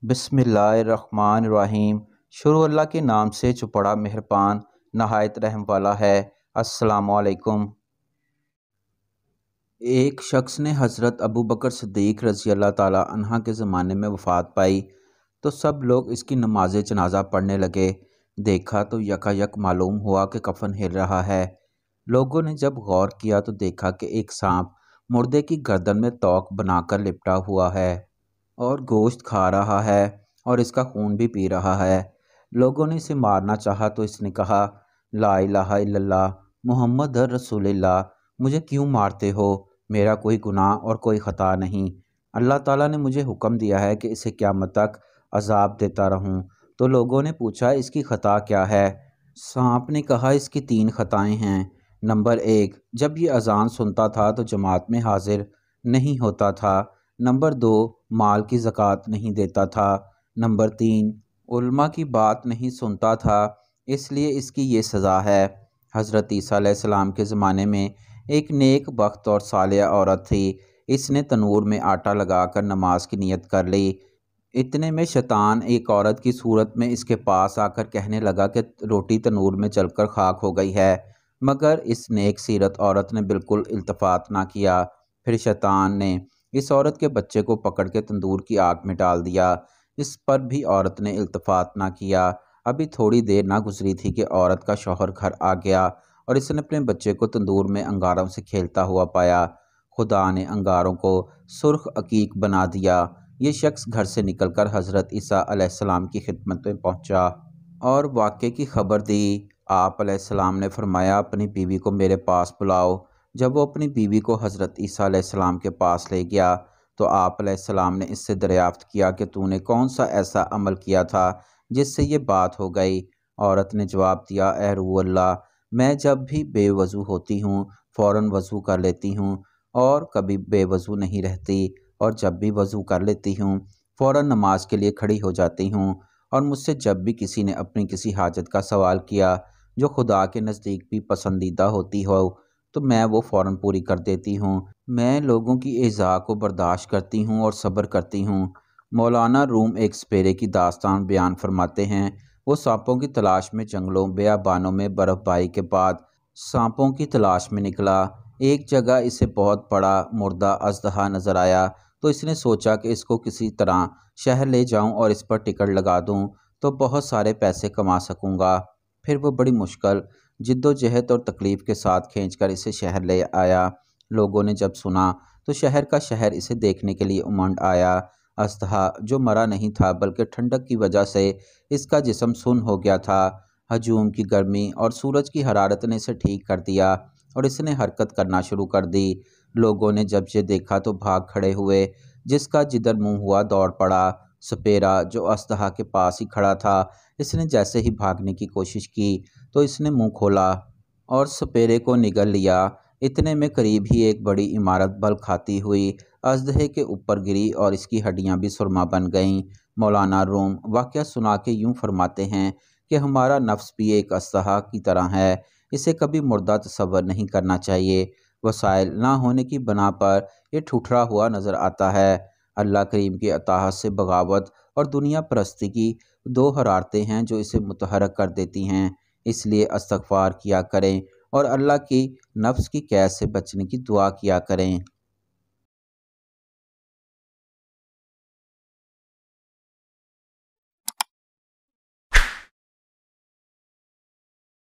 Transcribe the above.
बिस्मिल्लाहिर्रहमानिर्रहीम। शुरू अल्लाह के नाम से जो बड़ा मेहरबान नहायत रहम वाला है। अस्सलामु अलैकुम। एक शख्स ने हज़रत अबू बकर सिद्दीक़ रज़ी अल्लाह ताला अन्हा के ज़माने में वफ़ात पाई तो सब लोग इसकी नमाज जनाजा पढ़ने लगे। देखा तो यकायक मालूम हुआ कि कफ़न हिल रहा है। लोगों ने जब गौर किया तो देखा कि एक सांप मुर्दे की गर्दन में तोक बनाकर लिपटा हुआ है और गोश्त खा रहा है और इसका खून भी पी रहा है। लोगों ने इसे मारना चाहा तो इसने कहा, ला इलाहा इल्लल्लाह मुहम्मद रसूलुल्लाह, मुझे क्यों मारते हो? मेरा कोई गुनाह और कोई ख़ता नहीं। अल्लाह ताला ने मुझे हुक्म दिया है कि इसे क़यामत तक अजाब देता रहूं। तो लोगों ने पूछा, इसकी ख़ता क्या है? सांप ने कहा, इसकी 3 ख़ताएँ हैं। नंबर 1, जब ये अजान सुनता था तो जमात में हाजिर नहीं होता था। नंबर 2, माल की ज़कात नहीं देता था। नंबर 3, उलमा की बात नहीं सुनता था, इसलिए इसकी ये सज़ा है। हज़रत ईसा अलैहिस्सलाम के ज़माने में एक नेक बख्त और सालिया औरत थी। इसने तनूर में आटा लगाकर नमाज की नीयत कर ली। इतने में शैतान एक औरत की सूरत में इसके पास आकर कहने लगा कि रोटी तनूर में जलकर खाक हो गई है, मगर इस नेक सीरत औरत ने बिल्कुल इल्तफ़ात ना किया। फिर शैतान ने इस औरत के बच्चे को पकड़ के तंदूर की आग में डाल दिया। इस पर भी औरत ने इल्तफ़ात ना किया। अभी थोड़ी देर ना गुजरी थी कि औरत का शौहर घर आ गया और इसने अपने बच्चे को तंदूर में अंगारों से खेलता हुआ पाया। खुदा ने अंगारों को सुर्ख अकीक बना दिया। ये शख्स घर से निकलकर हज़रत ईसा अलैहिस्सलाम की खिदमत में पहुंचा और वाक़े की खबर दी। आप अलैहिस्सलाम ने फरमाया, अपनी बीवी को मेरे पास बुलाओ। जब वो अपनी बीवी को हज़रत ईसा अलैहिस्सलाम के पास ले गया तो आप अलैहिस्सलाम ने इससे दरियाफ़्त किया कि तूने कौन सा ऐसा अमल किया था जिससे ये बात हो गई। औरत ने जवाब दिया, ए रूह अल्लाह, मैं जब भी बेवज़ू होती हूँ फ़ौरन वज़ू कर लेती हूँ और कभी बेवज़ू नहीं रहती, और जब भी वज़ू कर लेती हूँ फ़ौरन नमाज के लिए खड़ी हो जाती हूँ। और मुझसे जब भी किसी ने अपनी किसी हाजत का सवाल किया जो खुदा के नज़दीक भी पसंदीदा होती हो तो मैं वो फ़ौरन पूरी कर देती हूँ। मैं लोगों की ईज़ा को बर्दाश्त करती हूँ और सब्र करती हूँ। मौलाना रूम एक सपेरे की दास्तान बयान फरमाते हैं, वो सांपों की तलाश में जंगलों बेयाबानों में बर्फ़बारी के बाद सांपों की तलाश में निकला। एक जगह इसे बहुत बड़ा मुर्दा अजदहा नज़र आया तो इसने सोचा कि इसको किसी तरह शहर ले जाऊं और इस पर टिकट लगा दूं तो बहुत सारे पैसे कमा सकूंगा। फिर वो बड़ी मुश्किल जिद्दोजहद और तकलीफ़ के साथ खींचकर इसे शहर ले आया। लोगों ने जब सुना तो शहर का शहर इसे देखने के लिए उमड़ आया। अजदहा जो मरा नहीं था बल्कि ठंडक की वजह से इसका जिस्म सुन्न हो गया था। हजूम की गर्मी और सूरज की हरारत ने इसे ठीक कर दिया और इसने हरकत करना शुरू कर दी। लोगों ने जब ये देखा तो भाग खड़े हुए। जिसका जिधर मुंह हुआ दौड़ पड़ा। सपेरा जो अजदहा के पास ही खड़ा था, इसने जैसे ही भागने की कोशिश की तो इसने मुंह खोला और सपेरे को निगल लिया। इतने में करीब ही एक बड़ी इमारत बल खाती हुई अजदहे के ऊपर गिरी और इसकी हड्डियां भी सुरमा बन गईं। मौलाना रूम वाक़या सुना के यूं फरमाते हैं कि हमारा नफ्स भी एक अजदहा की तरह है, इसे कभी मुर्दा तसव्वुर नहीं करना चाहिए। वसाइल ना होने की बना पर यह ठुठरा हुआ नज़र आता है। अल्लाह करीम की अताहत से बगावत और दुनिया परस्ती की 2 हरारतें हैं जो इसे मुतहरक कर देती हैं। इसलिए इस्तग़फ़ार किया करें और अल्लाह की नफ्स की कैद से बचने की दुआ किया करें।